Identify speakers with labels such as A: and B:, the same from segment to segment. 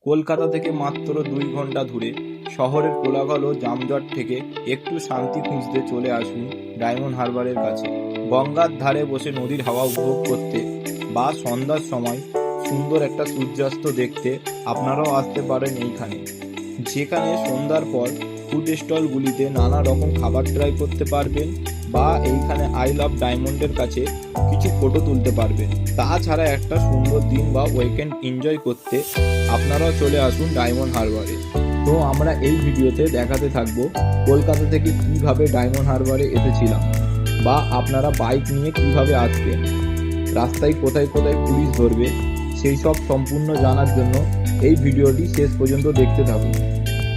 A: কলকাতা থেকে মাত্র 2 ঘন্টা দূরে শহরের কোলাহল ও যানজট থেকে একটু শান্তি খুঁজতে চলে আসুন ডায়মন্ড হারবারের কাছে। গঙ্গার ধারে বসে নদীর হাওয়া উপভোগ করতে বা সন্ধ্যার সময় সুন্দর একটা সূর্যাস্ত দেখতে আপনারাও আসতে পারেন এইখানে, যেখানে সন্ধ্যার পর ফুড স্টলগুলিতে নানা রকম খাবার ট্রাই করতে পারবেন বা এইখানে আই লাভ ডায়মন্ডের কাছে কিছু ফটো তুলতে পারবেন। তাছাড়া একটা সুন্দর দিন বা উইকেন্ড এনজয় করতে আপনারাও চলে আসুন ডায়মন্ড হারবারে। তো আমরা এই ভিডিওতে দেখাতে থাকবো কলকাতা থেকে কিভাবে ডায়মন্ড হারবারে এসেছিলাম বা আপনারা বাইক নিয়ে কিভাবে আসবেন, রাস্তায় কোথায় কোথায় পুলিশ ধরবে, সেই সব সম্পূর্ণ জানার জন্য এই ভিডিওটি শেষ পর্যন্ত দেখতে থাকুন।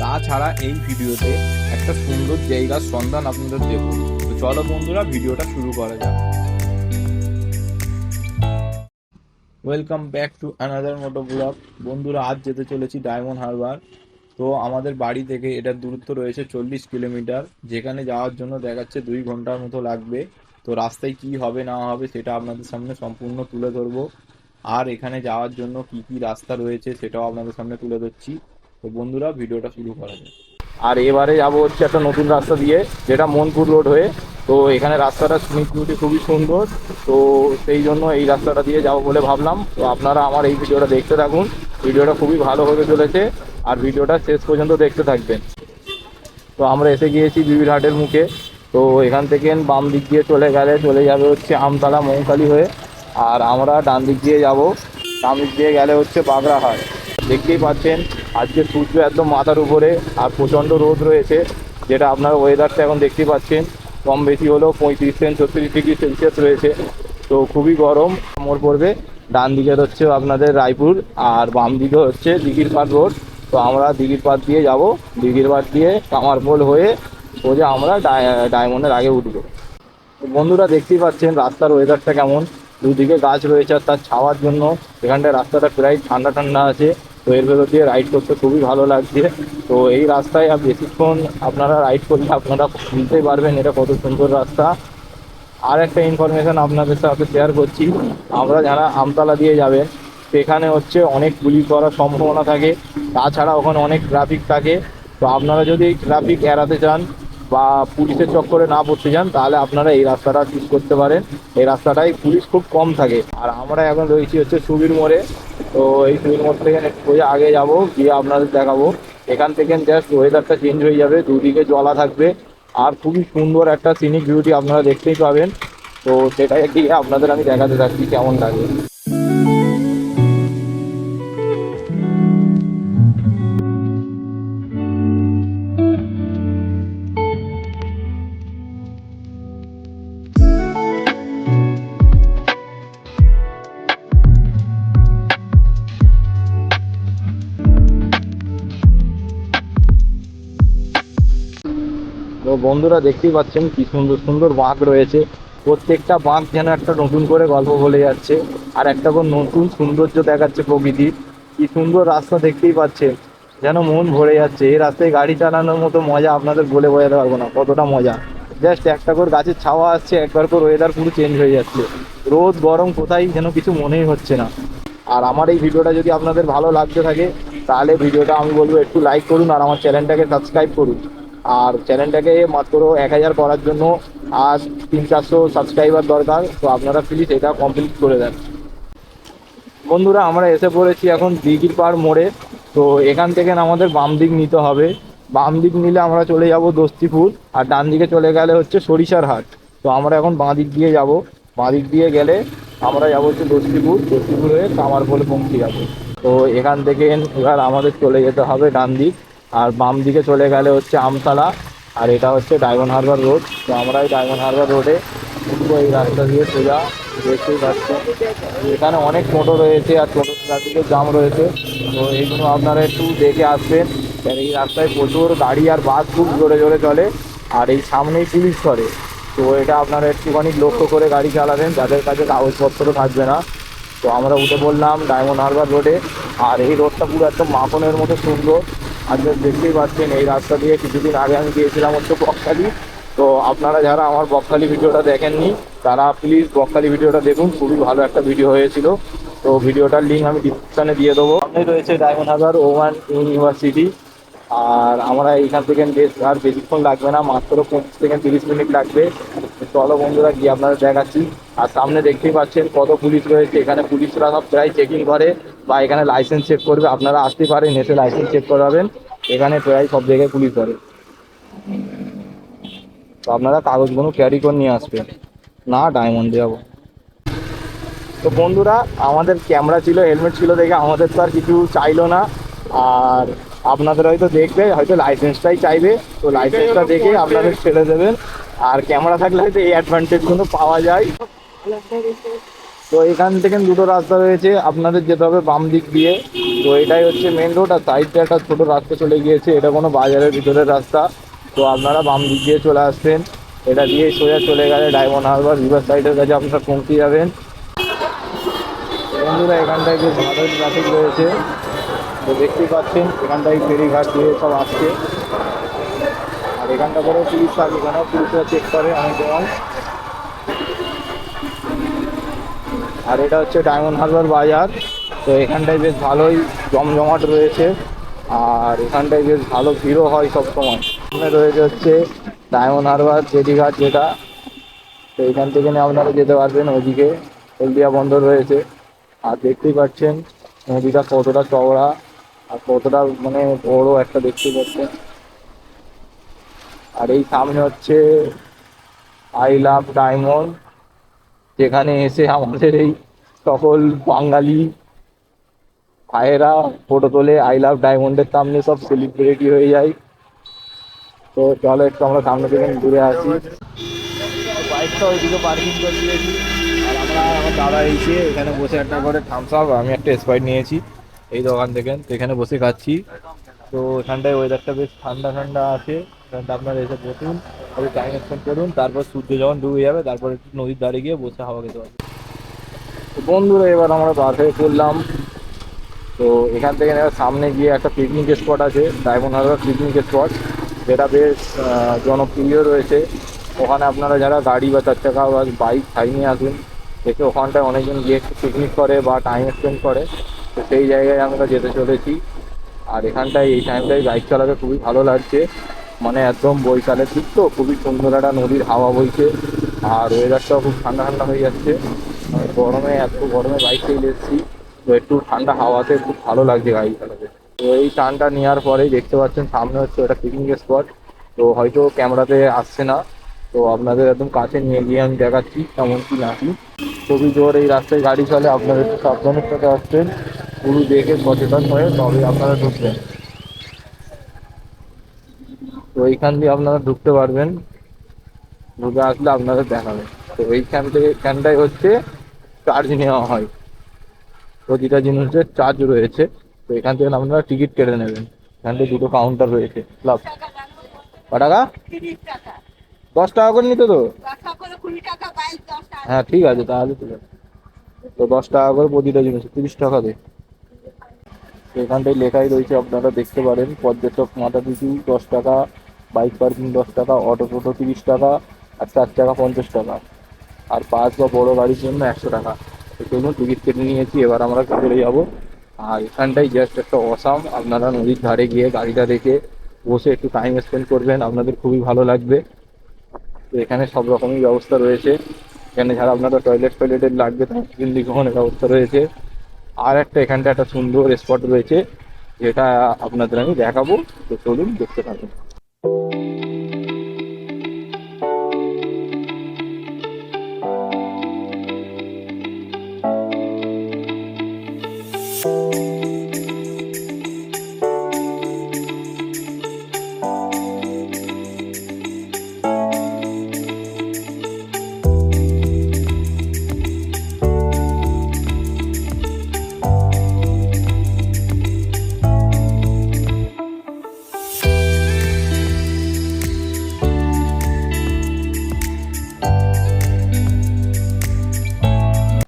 A: তাছাড়া এই ভিডিওতে একটা সুন্দর জায়গার সন্ধান আপনাদের দেব। তো চলো বন্ধুরা, ভিডিওটা শুরু করা যাক। Welcome back to another moto blog. বন্ধুরা, আজ যেতে চলেছি ডায়মন্ড হারবার। তো আমাদের বাড়ি থেকে এটার দূরত্ব রয়েছে 40 কিলোমিটার, যেখানে যাওয়ার জন্য দেখাচ্ছে 2 ঘন্টার মতো লাগবে। তো রাস্তায় কি হবে না হবে সেটা আপনাদের সামনে সম্পূর্ণ তুলে ধরবো, আর এখানে যাওয়ার জন্য কি কি রাস্তা রয়েছে সেটাও আপনাদের সামনে তুলে ধরছি। তো বন্ধুরা, ভিডিওটা শুরু করা যায়। আর এবারে যাবো হচ্ছে একটা নতুন রাস্তা দিয়ে, যেটা মনপুর রোড হয়ে। তো এখানে রাস্তাটা শুনেছি খুবই সুন্দর, তো সেই জন্য এই রাস্তাটা দিয়ে যাবো বলে ভাবলাম। তো আপনারা আমার এই ভিডিওটা দেখতে থাকুন, ভিডিওটা খুবই ভালো হতে চলেছে, আর ভিডিওটা শেষ পর্যন্ত দেখতে থাকবেন। তো আমরা এসে গিয়েছি বিবির হাটের মুখে। তো এখান থেকে বাম দিক দিয়ে চলে যাবে হচ্ছে আমতলা মৌকালি হয়ে, আর আমরা ডান দিক দিয়ে যাব। ডান দিক দিয়ে গেলে হচ্ছে বাগড়াহাট। দেখতেই পাচ্ছেন আজকে সূর্য একদম মাথার উপরে, আর প্রচণ্ড রোদ রয়েছে, যেটা আপনার ওয়েদারটা এখন দেখতেই পাচ্ছেন কম বেশি হলেও 35 থেকে 36 ডিগ্রি সেলসিয়াস রয়েছে। তো খুবই গরম। মোড় পড়বে ডান দিকে হচ্ছে আপনাদের রায়পুর, আর বাম দিকে হচ্ছে দিঘির পাড় রোড। তো আমরা দিঘির পাড় দিয়ে যাব, দিঘির পাড় দিয়ে কামারপোল হয়ে সোজা আমরা ডায়মন্ডের আগে উঠবো। বন্ধুরা, দেখতেই পাচ্ছেন রাস্তার ওয়েদারটা কেমন, দুদিকে গাছ রয়েছে, আর তার ছাওয়ার জন্য এখানটায় রাস্তাটা প্রায় ঠান্ডা ঠান্ডা আছে। তো এর ভেতর দিয়ে রাইড করতে খুবই ভালো লাগছে। তো এই রাস্তায় বেশিক্ষণ আপনারা রাইড করলে আপনারা বুঝতেই পারবেন এটা কত সুন্দর রাস্তা। আর একটা ইনফরমেশন আপনাদের সাথে শেয়ার করছি, আমরা যারা আমতলা দিয়ে যাবেন সেখানে হচ্ছে অনেক পুলিশ করার সম্ভাবনা থাকে, তাছাড়া ওখানে অনেক ট্রাফিক থাকে। তো আপনারা যদি এই ট্রাফিক এড়াতে চান বা পুলিশের চক্করে না পড়তে চান, তাহলে আপনারা এই রাস্তাটা চুজ করতে পারেন। এই রাস্তাটায় পুলিশ খুব কম থাকে। আর আমরা এখন রয়েছি হচ্ছে সুবীর মোড়ে। তো এই সুবীর মোড় থেকে সোজা আগে যাব, গিয়ে আপনাদের দেখাবো। এখান থেকে জাস্ট ওয়েদারটা চেঞ্জ হয়ে যাবে, দুদিকে জলা থাকবে, আর খুবই সুন্দর একটা সিনিক বিউটি আপনারা দেখতেই পাবেন। তো সেটাই গিয়ে আপনাদের আমি দেখাতে থাকছি কেমন লাগে। তো বন্ধুরা, দেখতেই পাচ্ছেন কি সুন্দর সুন্দর বাঁক রয়েছে। প্রত্যেকটা বাঁক যেন একটা নতুন করে গল্প বলে যাচ্ছে, আর একটা করে নতুন সৌন্দর্য দেখাচ্ছে প্রকৃতির। কি সুন্দর রাস্তা দেখতেই পাচ্ছেন, যেন মন ভরে যাচ্ছে। এই রাস্তায় গাড়ি চালানোর মতো মজা আপনাদের বলে বোঝাতে পারবো না কতটা মজা। জাস্ট একটা করে গাছের ছাওয়া আসছে, একবার করে ওয়েদার পুরো চেঞ্জ হয়ে যাচ্ছে। রোদ গরম কোথায় যেন কিছু মনেই হচ্ছে না। আর আমার এই ভিডিওটা যদি আপনাদের ভালো লাগতে থাকে, তাহলে ভিডিওটা আমি বলবো একটু লাইক করুন, আর আমার চ্যানেলটাকে সাবস্ক্রাইব করুন। আর চ্যানেলটাকে মাত্র 1000 করার জন্য আর 300-400 সাবস্ক্রাইবার দরকার। তো আপনারা প্লিজ এটা কমপ্লিট করে দেন। বন্ধুরা, আমরা এসে পড়েছি এখন দিঘির পাড় মোড়ে। তো এখান থেকে আমাদের বাম দিক নিতে হবে। বাম দিক নিলে আমরা চলে যাব দস্তিপুর, আর ডান দিকে চলে গেলে হচ্ছে সরিষার হাট। তো আমরা এখন বাঁ দিক দিয়ে যাব। বাঁ দিক দিয়ে গেলে আমরা যাবো হচ্ছে দস্তিপুর হয়ে কামারপোলে পৌঁছে যাবো। তো এখান থেকে এবার আমাদের চলে যেতে হবে ডান দিক, আর বাম দিকে চলে গেলে হচ্ছে আমতলা, আর এটা হচ্ছে ডায়মন্ড হারবার রোড। তো আমরা এই ডায়মন্ড হারবার রোডে উঠবো এই রাস্তা দিয়ে সোজা। দেখতেই পাচ্ছেন এখানে অনেক টোটো রয়েছে, আর টোটো ট্রাফিকের জাম রয়েছে। তো এইগুলো আপনারা একটু দেখে আসবেন, এই রাস্তায় প্রচুর গাড়ি আর বাস খুব জোরে জোরে চলে, আর এই সামনেই পুলিশ করে। তো এটা আপনারা একটুখানি লক্ষ্য করে গাড়ি চালাবেন, যাদের কাছে কাগজপত্র থাকবে না। তো আমরা উঠে পড়লাম ডায়মন্ড হারবার রোডে, আর এই রোডটা পুরো একদম মাখনের মতো সুন্দর। আজকে দেখতেই পাচ্ছেন এই রাস্তা দিয়ে কিছুদিন আগে আমি গিয়েছিলাম হচ্ছে বকখালি। তো আপনারা যারা আমার বকখালি ভিডিওটা দেখেননি, তারা প্লিজ বকখালি ভিডিওটা দেখুন, খুবই ভালো একটা ভিডিও হয়েছিল। তো ভিডিওটার লিঙ্ক আমি ডিসক্রিপশনে দিয়ে দেবো। সামনে রয়েছে ডায়মন্ড হারবার ওমান ইউনিভার্সিটি। আর আমরা এইখান থেকে বেশ আর বেশিক্ষণ লাগবে না, মাত্র 25 থেকে 30 মিনিট লাগবে। চলো বন্ধুরা গিয়ে আপনারা দেখাচ্ছি। আর সামনে দেখতেই পাচ্ছেন কত পুলিশ রয়েছে, এখানে পুলিশরা সব প্রায় চেকিং করে বা এখানে লাইসেন্স চেক করবে। আপনারা আসতে পারেন, এসে লাইসেন্স চেক করাবেন, এখানে প্রায় সব জায়গায় পুলিশ ধরে। তো আপনারা কাগজগুলো ক্যারি করে নিয়ে আসবেন। না ডায়মন্ড যাবো। তো বন্ধুরা আমাদের ক্যামেরা ছিল, হেলমেট ছিল দেখে আমাদের তো আর কিছু চাইলো না। আর আপনাদের হয়তো দেখবে, হয়তো লাইসেন্সটাই চাইবে, তো লাইসেন্সটা দেখে আপনাদের ছেড়ে দেবেন। আর ক্যামেরা থাকলে হয়তো এই অ্যাডভান্টেজগুলো পাওয়া যায়। তো এখান থেকে দুটো রাস্তা রয়েছে, আপনাদের যেতে হবে বাম দিক দিয়ে। তো এটাই হচ্ছে মেন রোড, আর সাইডে একটা ছোটো রাস্তা চলে গিয়েছে, এটা কোনো বাজারের ভিতরের রাস্তা। তো আপনারা বাম দিক দিয়ে চলে আসবেন, এটা দিয়ে সোজা চলে গেলে ডায়মন্ড হারবার রিভার সাইডের কাছে আপনারা পৌঁছে যাবেন। বন্ধুরা এখানটায় বেশ ভালো ট্রাফিক রয়েছে, তো দেখতেই পাচ্ছেন এখানটায় ফেরিঘাট দিয়ে সব আসছে। আর এখানটা করেও পুলিশ থাকে, এখানেও পুলিশরা চেক করে অনেক সময়। আর এটা হচ্ছে ডায়মন্ড হারবার বাজার। তো এখানটায় বেশ ভালোই জমজমাট রয়েছে, আর এখানটায় বেশ ভালো ভিড়ও হয় সব সময়। এখানে রয়েছে হচ্ছে ডায়মন্ড হারবার ফেরিঘাট যেটা, তো এখান থেকে আপনারা যেতে পারবেন ওইদিকে, হলদিয়া বন্দর রয়েছে। আর দেখতেই পাচ্ছেন নদীটা কতটা চওড়া আর কতটা মানে বড় একটা, দেখতে পাচ্ছেন। আর এই সামনে হচ্ছে আই লাভ ডায়মন্ড, যেখানে এসে আমাদের এই সকল বাঙালি ভাইয়েরা ফটো তোলে আই লাভ ডায়মন্ডের সামনে, সব সেলিব্রিটি হয়ে যায়। তো চলো একটু আমরা সামনে থেকে ঘুরে আসি। বাইকটা ওইদিকে পার্কিং করে দিয়েছি, আর আমরা আমার দাদা এসে এখানে বসে একটা করে থামস আপ, আমি একটা স্প্রাইট নিয়েছি এই দোকান থেকে, তো এখানে বসে খাচ্ছি। তো এখানটায় ওয়েদারটা বেশ ঠান্ডা ঠান্ডা আছে, এখানটা আপনারা এসে বসুন, তারপরে টাইম স্পেন্ড করুন, তারপর সূর্য যখন ডুবে যাবে তারপর একটু নদীর ধারে গিয়ে বসে হাওয়া খেতে পারবে। তো বন্ধুরা এবার আমরা বাসে করলাম। তো এখান থেকে এবার সামনে গিয়ে একটা পিকনিক স্পট আছে, ডায়মন্ড হারবার পিকনিক স্পট, যেটা বেশ জনপ্রিয় রয়েছে। ওখানে আপনারা যারা গাড়ি বা 4 চাকা বা বাইক ছাই নিয়ে আসুন, দেখে ওখানটায় অনেকজন গিয়ে পিকনিক করে বা টাইম স্পেন্ড করে। তো সেই জায়গায় আমরা যেতে চলেছি। আর এখানটায় এই টাইমটায় বাইক চালাতে খুবই ভালো লাগছে, মানে একদম বৈকালের দিক তো খুবই সুন্দর একটা নদীর হাওয়া বইছে, আর ওয়েদারটাও খুব ঠান্ডা ঠান্ডা হয়ে যাচ্ছে। গরমে এত গরমে বাইক চালিয়ে এসেছি, তো একটু ঠান্ডা হাওয়াতে খুব ভালো লাগছে গাড়ি চালাতে। তো এই টানটা নেওয়ার পরেই দেখতে পাচ্ছেন সামনে হচ্ছে ওটা পিকনিক স্পট। তো হয়তো ক্যামেরাতে আসছে না, তো আপনাদের একদম কাছে নিয়ে গিয়ে আমি দেখাচ্ছি কেমন কি নাকি। খুবই জোর এই রাস্তায় গাড়ি চলে, আপনারা একটু সাবধানের সাথে আসবেন, পুরো দেখে সচেতন হয়ে তবে আপনারা ঢুকবেন। তো এইখান দিয়ে আপনারা ঢুকতে পারবেন, ঢুকে আসলে আপনাদের দেখাবে। তো এইখান থেকে এখানটায় হচ্ছে চার্জ নেওয়া হয়, প্রতিটা জিনিসের চার্জ রয়েছে। তো এখান থেকে আপনারা টিকিট কেটে নেবেন, এখান থেকে দুটো কাউন্টার রয়েছে ক্লাব। ক টাকা? 10 টাকা করে নিতে তো। হ্যাঁ ঠিক আছে, তাহলে ঠিক আছে। তো 10 টাকা করে প্রতিটা জিনিস, 30 টাকা দেয়। তো এখানটায় লেখাই রয়েছে, আপনারা দেখতে পারেন, পর্যটক মাথা পিছু 10 টাকা, বাইক পার্কিং 10 টাকা, অটো টোটো 30 টাকা, আর 4 চাকা 50 টাকা, আর বাস বা বড় গাড়ির জন্য 100 টাকা। তো চলুন টিকিট কেটে নিয়েছি, এবার আমরা চলে যাব। আর এখানটাই জাস্ট একটা অসাম, আপনারা নদীর ধারে গিয়ে গাড়িটা রেখে বসে একটু টাইম স্পেন্ড করবেন, আপনাদের খুবই ভালো লাগবে। তো এখানে সব রকমই ব্যবস্থা রয়েছে, এখানে যারা আপনারা টয়লেটের লাগবে তার গ্রহণের ব্যবস্থা রয়েছে। আর একটা এখানটা একটা সুন্দর স্পট রয়েছে, যেটা আপনাদের আমি দেখাবো। তো চলুন দেখতে থাকুন।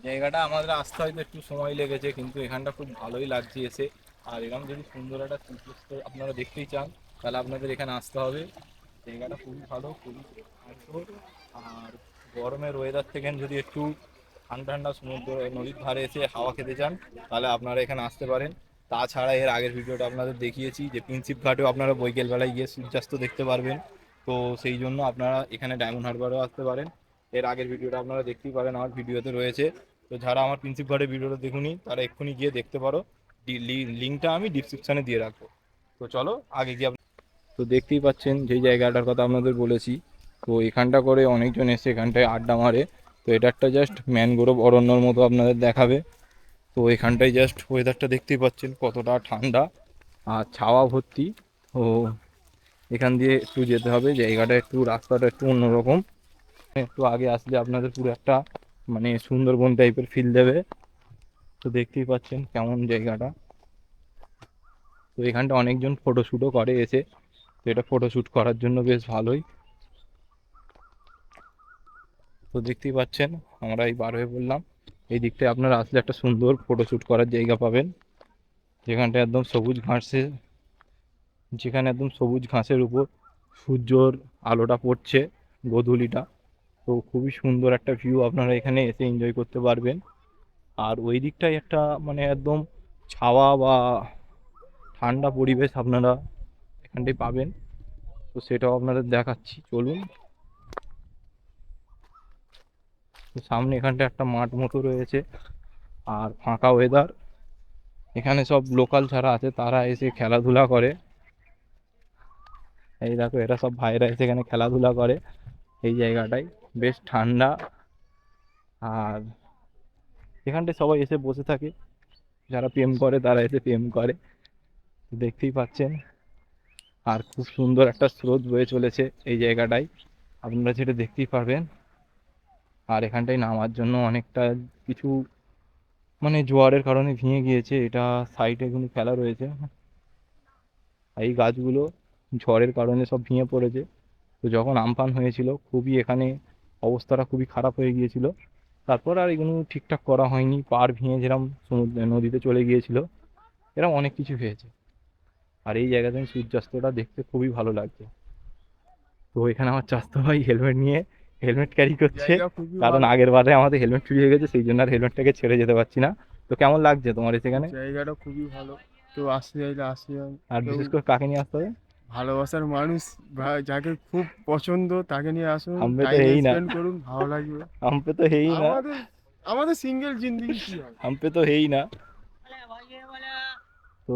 A: জায়গাটা আমাদের আসতে হয়তো একটু সময় লেগেছে, কিন্তু এখানটা খুব ভালোই লাগছে এসে। আর এরকম যদি সুন্দর একটা সূর্যাস্ত আপনারা দেখতেই চান, তাহলে আপনাদের এখানে আসতে হবে। জায়গাটা খুবই ভালো, খুবই সুন্দর। আর গরমের ওয়েদার থেকে যদি একটু ঠান্ডা ঠান্ডা সমুদ্র নদীর ধারে এসে হাওয়া খেতে চান তাহলে আপনারা এখানে আসতে পারেন। তাছাড়া এর আগের ভিডিওটা আপনাদের দেখিয়েছি যে প্রিন্সিপ ঘাটেও আপনারা বৈকাল বেলায় গিয়ে সূর্যাস্ত দেখতে পারবেন। তো সেই জন্য আপনারা এখানে ডায়মন্ড হারবারও আসতে পারেন। এর আগের ভিডিওটা আপনারা দেখতেই পারেন, আমার ভিডিওতে রয়েছে। তো যারা আমার প্রিন্সিপ ঘাটের ভিডিওটা দেখুনি তারা এক্ষুনি গিয়ে দেখতে পারো, লিঙ্কটা আমি ডিসক্রিপশানে দিয়ে রাখবো। তো চলো আগে গিয়ে তো দেখতেই পাচ্ছেন যেই জায়গাটার কথা আপনাদের বলেছি, তো এখানটা করে অনেকজন এসে এখানটায় আড্ডা মারে। তো এটা একটা জাস্ট ম্যানগ্রোভ অরণ্যর মতো আপনাদের দেখাবে। তো এখানটায় জাস্ট ওয়েদারটা দেখতেই পাচ্ছেন কতটা ঠান্ডা আর ছাওয়া ভর্তি। ও এখান দিয়ে একটু যেতে হবে, জায়গাটা একটু রাস্তাটা একটু অন্যরকম। একটু আগে আসলে আপনাদের পুরো একটা মানে সুন্দরবন টাইপের ফিল দেবে। তো দেখতেই পাচ্ছেন কেমন জায়গাটা। তো এখানটা অনেকজন ফটোশ্যুটও করে এসে, তো এটা ফটোশ্যুট করার জন্য বেশ ভালোই। তো দেখতেই পাচ্ছেন আমরা এই বার হয়ে পড়লাম। এই দিকটায় আপনারা আসলে একটা সুন্দর ফটোশ্যুট করার জায়গা পাবেন, যেখানটা একদম সবুজ ঘাসে, যেখানে একদম সবুজ ঘাসের উপর সূর্যর আলোটা পড়ছে গোধূলিটা। তো খুবই সুন্দর একটা ভিউ, আপনারা এখানে এসে এনজয় করতে পারবেন। আর ওই দিকটায় একটা মানে একদম ছাওয়া বা ঠান্ডা পরিবেশ আপনারা এখানটায় পাবেন। তো সেটাও আপনাদের দেখাচ্ছি, চলুন। তো সামনে এখানটা একটা মাঠ মতো রয়েছে আর ফাঁকা ওয়েদার। এখানে সব লোকাল যারা আছে তারা এসে খেলাধুলা করে। এই দেখো এরা সব ভাইরা এসে এখানে খেলাধুলা করে এই জায়গাটায়, বেশ ঠান্ডা। আর এখানটায় সবাই এসে বসে থাকে, যারা প্রেম করে তারা এসে প্রেম করে, দেখতেই পাচ্ছেন। আর খুব সুন্দর একটা স্রোত বয়ে চলেছে এই জায়গাটায়, আপনারা যেটা দেখতেই পারবেন। আর এখানটায় নামার জন্য অনেকটা কিছু মানে জোয়ারের কারণে ভেঙে গিয়েছে, এটা সাইডে কোনো ফেলা রয়েছে। এই গাছগুলো ঝড়ের কারণে সব ভেঙে পড়েছে। তো যখন আমফান হয়েছিল খুবই এখানে অবস্থাটা খুবই খারাপ হয়ে গিয়েছিল। তারপর আর এগুলো ঠিকঠাক করা হয়নি, পাড় ভেঙে যেরকম সমুদ্রে নদীতে চলে গিয়েছিল, এরকম অনেক কিছু হয়েছে। আর এই জায়গাতে সূর্যাস্তটা দেখতে খুবই ভালো লাগছে। তো এখানে আমার চাচাতো ভাই হেলমেট নিয়ে হেলমেট ক্যারি করছে, কারণ আগের বারে আমাদের হেলমেট চুরি হয়ে গেছে, সেই জন্য আর হেলমেটটাকে ছেড়ে যেতে পারছি না। তো কেমন লাগছে তোমার সেখানে?
B: জায়গাটা খুবই ভালো। কেউ আসতে চাইলে আসতে যান।
A: আর
B: কেউ
A: বিশেষ করে কাকে নিয়ে আসতে হবে?
B: ভালোবাসার মানুষ বা যাকে খুব পছন্দ তাকে নিয়ে আসুন,
A: हम पे तो
B: টাইম
A: है ही ना,
B: স্পেন্ড করুন, ভালো লাগবে।
A: हम पे तो है ही ना,
B: আমাদের আমাদের সিঙ্গেল জিন্দেগি কি হয়।
A: हम पे तो है ही ना। তো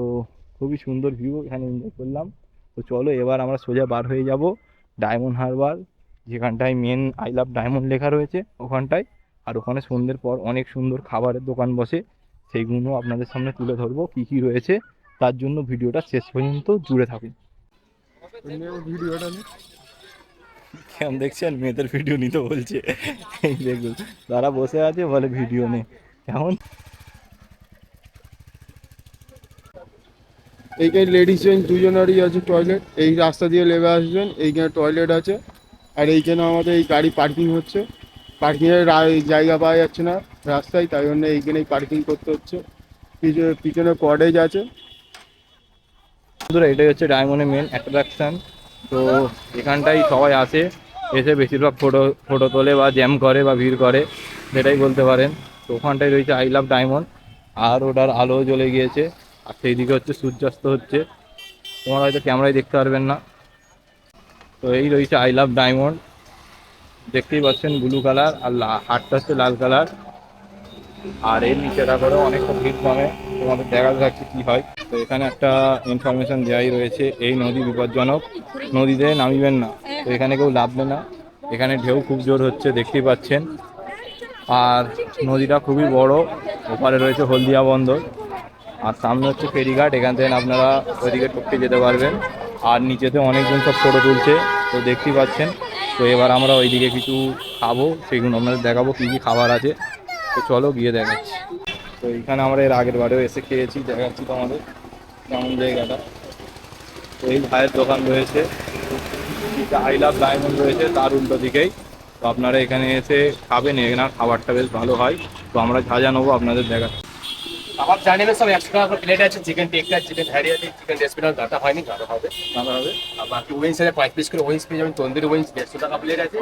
A: খুবই সুন্দর ভিউ এখানে এনজয় করলাম। তো চলো এবার আমরা সোজা বার হয়ে যাব ডায়মন্ড হারবার, যেখানটায় মেন আই লাভ ডায়মন্ড লেখা রয়েছে ওখানটায়। আর ওখানে সন্ধ্যের পর অনেক সুন্দর খাবারের দোকান বসে, সেইগুলো আপনাদের সামনে তুলে ধরবো কী কী রয়েছে। তার জন্য ভিডিওটা শেষ পর্যন্ত জুড়ে থাকুন।
B: ভিডিওটা নিয়ে
A: কেমন দেখছেন, মেয়েদের ভিডিও নিতে বলছে, এই দেখুন তারা বসে আছে বলে ভিডিও নে, কেমন।
B: এইখানে লেডিস জেন্টস দুজনেরই আছে টয়লেট। এই রাস্তা দিয়ে নেমে আসবেন, এইখানে টয়লেট আছে। আর এইখানে আমাদের এই গাড়ি পার্কিং হচ্ছে, পার্কিংয়ের জায়গা পাওয়া যাচ্ছে না রাস্তায়, তাই জন্য এইখানেই পার্কিং করতে হচ্ছে। পিছনে কটেজ আছে।
A: বন্ধুরা এটাই হচ্ছে ডায়মন্ডের মেন অ্যাট্রাকশন। তো এখানটাই সবাই আসে, এসে বেশিরভাগ ফটো ফটো তোলে বা জ্যাম করে বা ভিড় করে, সেটাই বলতে পারেন। তো ওখানটায় রয়েছে আই লাভ ডায়মন্ড, আর ওটার আলো জ্বলে গিয়েছে। আর সেই দিকে হচ্ছে সূর্যাস্ত হচ্ছে, তোমরা হয়তো ক্যামেরায় দেখতে পারবেন না। তো এই রয়েছে আই লাভ ডায়মন্ড, দেখতেই পাচ্ছেন ব্লু কালার, আর হাটটা হচ্ছে লাল কালার। আর এর নিচেটা করে অনেকটা ভিড় কমে, তোমাদের দেখা যাচ্ছে কি হয়। তো এখানে একটা ইনফরমেশন দেওয়াই রয়েছে, এই নদী বিপজ্জনক, নদীতে নামিবেন না। তো এখানে কেউ নামবে না, এখানে ঢেউ খুব জোর হচ্ছে দেখতেই পাচ্ছেন। আর নদীটা খুবই বড়, ওপারে রয়েছে হলদিয়া বন্দর, আর সামনে হচ্ছে ফেরিঘাট, এখান থেকে আপনারা ওইদিকে টপকে যেতে পারবেন। আর নিচেতে অনেকজন সব ফটো তুলছে, তো দেখতেই পাচ্ছেন। তো এবার আমরা ওইদিকে কিছু খাবো, সেগুলো আপনাদের দেখাবো কী কী খাবার আছে। তো চলো গিয়ে দেখাচ্ছি। তো এইখানে আমরা এর আগের বারেও এসে খেয়েছি, দেখাচ্ছি তোমাদের কেমন জায়গাটা। তো এই ভাইয়ের দোকান রয়েছে, আই লাভ ডায়মন্ড রয়েছে তার উল্টো দিকেই। তো আপনারা এখানে এসে খাবেন, এখানে খাবারটা বেশ ভালো হয়। তো আমরা যা যা নেবো আপনাদের দেখাচ্ছি।
C: কাবাব জানি না সব 100 টাকা করে প্লেট আছে, চিকেন টিক্কা, চিকেন হ্যারিয়ালি, চিকেন রেসপিনাল গাটা হয়নি, গাটা হবে।
A: দাদা হবে।
C: আর বাকি উইংস আছে 5 পিস করে উইংস পেয়ে যাবেন, তন্দুরি উইংস 150 টাকা প্লেট আছে।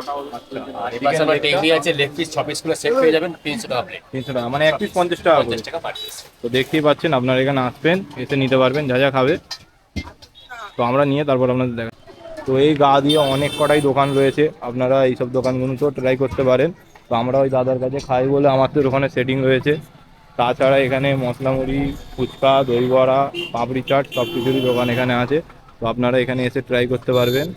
C: আর এই পাশে আবার টেংরি আছে, লেগ পিস 6 পিস করে সেট পেয়ে যাবেন 300 টাকা প্লেট।
A: 300 টাকা, মানে এক পিস 50 টাকা করে।
C: 50 টাকা পার পিস।
A: তো দেখতেই পাচ্ছেন, আপনারা এখানে আসবেন, এসে নিতে পারবেন যা যা খাবে। তো আমরা নিয়ে তারপর আপনাদের দেখা। তো এই গা দিয়ে অনেক কটাই দোকান রয়েছে, আপনারা এইসব দোকানগুলোতেও ট্রাই করতে পারেন। তো আমরা ওই দাদার কাছে খাই বলে আমাদের ওখানে সেটিং রয়েছে। তাছাড়া এখানে মশলা মুড়ি, ফুচকা, দই বড়া, পাপড়ি চাট সব কিছুরই দোকান এখানে আছে। তো আপনারা এখানে এসে ট্রাই করতে পারবেন।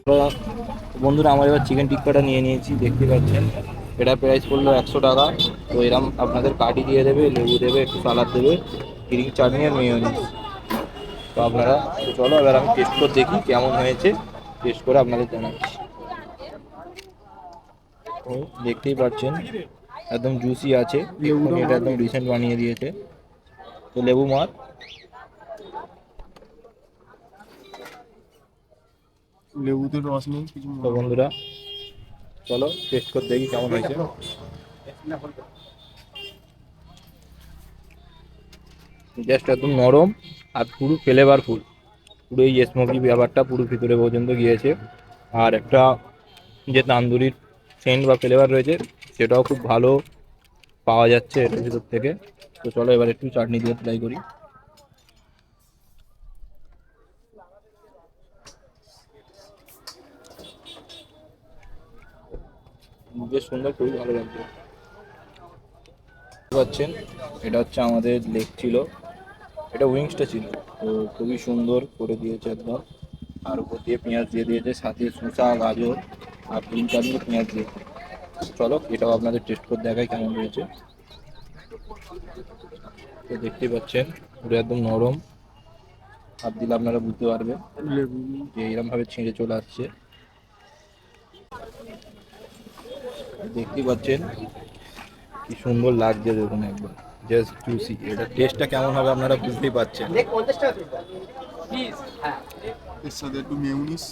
A: তো বন্ধুরা, আমার এবার চিকেন টিক্কাটা নিয়ে নিয়েছি, দেখতে পাচ্ছেন। এটা প্রাইস পড়লো 100 টাকা। তো এরম আপনাদের কাটি দিয়ে দেবে, লেবু দেবে, একটু সালাদ দেবে, গ্রিন চাটনি আর মেয়োনিজ। তো আপনারা, তো চলো এবার আমি টেস্ট করে দেখি কেমন হয়েছে, টেস্ট করে আপনাদের জানাচ্ছি। তো দেখতেই পাচ্ছেন একদম জুসি আছে, এক্ষুনি এটা একদম রিসেন্ট বানিয়ে দিয়েছে। তো লেবু মার।
B: লেবুতে রস নেই কিছু।
A: তো বন্ধুরা চলো টেস্ট করে দেখি কেমন হয়েছে। জাস্ট একদম নরম আর পুরো ফ্লেভারফুল, পুরো এই স্মোকি ব্যাপারটা পুরো ভিতরে পর্যন্ত গিয়েছে। আর একটা যে তান্দুরির সেন্ট বা ফ্লেভার রয়েছে সেটাও খুব ভালো পাওয়া যাচ্ছে এটার ভিতর থেকে। তো চলো এবার একটু চাটনি দিয়ে ট্রাই করি। বেশ সুন্দর, খুবই ভালো লাগছে। দেখতে পাচ্ছেন এটা হচ্ছে আমাদের লেগ ছিল, এটা উইংসটা ছিল। তো খুবই সুন্দর করে দিয়েছে একদম। আর উপর দিয়ে পেঁয়াজ দিয়ে দিয়েছে, সাথে শসা, গাজর আর গ্রিন চাটনি, পেঁয়াজ দিয়ে। চলো এটাও আপনাদের টেস্ট করে দেখাই কেমন রয়েছে। তো দেখতেই পাচ্ছেন পুরো একদম নরম, হাত দিলে আপনারা বুঝতে পারবেন যে এরকম ভাবে ছিঁড়ে চলে আসছে। দেখতেই পাচ্ছেন কি সুন্দর লাগছে, দেখুন একবার জাস্ট জুসি। এটা টেস্টটা কেমন হবে আপনারা বুঝতেই পাচ্ছেন।
B: এর সাথে একটু মেয়োনিজ।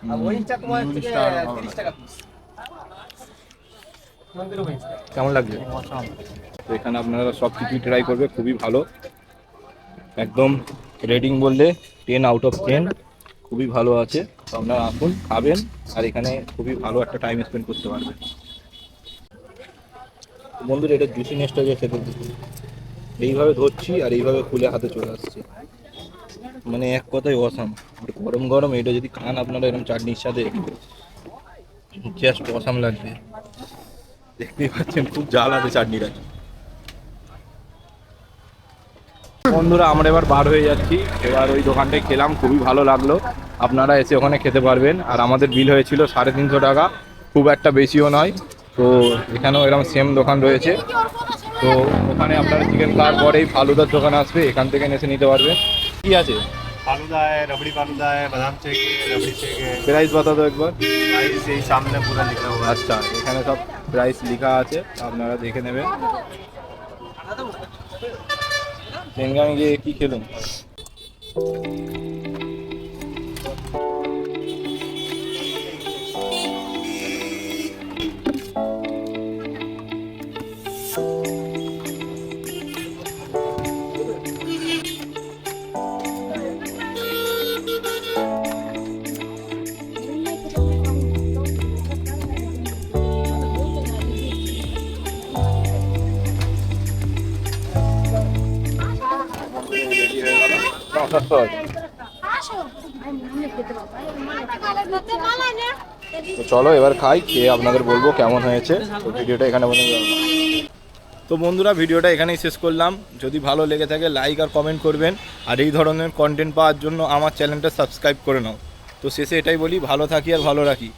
C: মেয়োনিজটা আরো ভালো লাগে।
A: কেমন লাগছে? তো এখানে আপনারা সব কিছুই ট্রাই করবে, খুবই ভালো একদম। রেটিং বললে 10 আউট অফ 10, খুবই ভালো আছে। তো আপনারা আসুন, খাবেন, আর এখানে খুবই ভালো একটা টাইম স্পেন্ড করতে পারবেন। বন্ধুরা, এটা জুসিনেসটা যে খেতে দিচ্ছি, এইভাবে ধরছি আর এইভাবে খুলে হাতে চলে আসছে, মানে এক কথায় অসাম। গরম গরম এটা যদি খান আপনারা এরকম চাটনির সাথে, জাস্ট অসাম লাগবে। দেখতেই পাচ্ছেন খুব জাল আছে চাটনিটা। বন্ধুরা, আমরা এবার বার হয়ে যাচ্ছি। এবার ওই দোকানটায় খেলাম, খুবই ভালো লাগলো। আপনারা এসে ওখানে খেতে পারবেন। আর আমাদের বিল হয়েছিল 350 টাকা, খুব একটা বেশিও নয়। তো এখানেও এরকম সেম দোকান রয়েছে। তো ওখানে আপনারা চিকেন খাওয়ার পরেই ফালুদার দোকান আসবে, এখান থেকে এসে নিতে পারবেন। কি আছে?
D: फालूदा है, रबड़ी फालूदा है, बादाम शेक है, रबड़ी शेक है।
A: প্রাইস বাতা দো একবার।
D: प्राइस यही सामने पूरा लिखा हुआ है।
A: আচ্ছা, এখানে সব প্রাইস লেখা আছে, আপনারা দেখে নেবেন। সেনগামে গিয়ে কি খেলুন? তো চলো এবার খাই, খেয়ে আপনাদের বলবো কেমন হয়েছে। তো ভিডিওটা এখানে পর্যন্ত। তো বন্ধুরা, ভিডিওটা এখানেই শেষ করলাম। যদি ভালো লেগে থাকে লাইক আর কমেন্ট করবেন, আর এই ধরনের কন্টেন্ট পাওয়ার জন্য আমার চ্যানেলটা সাবস্ক্রাইব করে নাও। তো শেষে এটাই বলি, ভালো থাকি আর ভালো রাখি।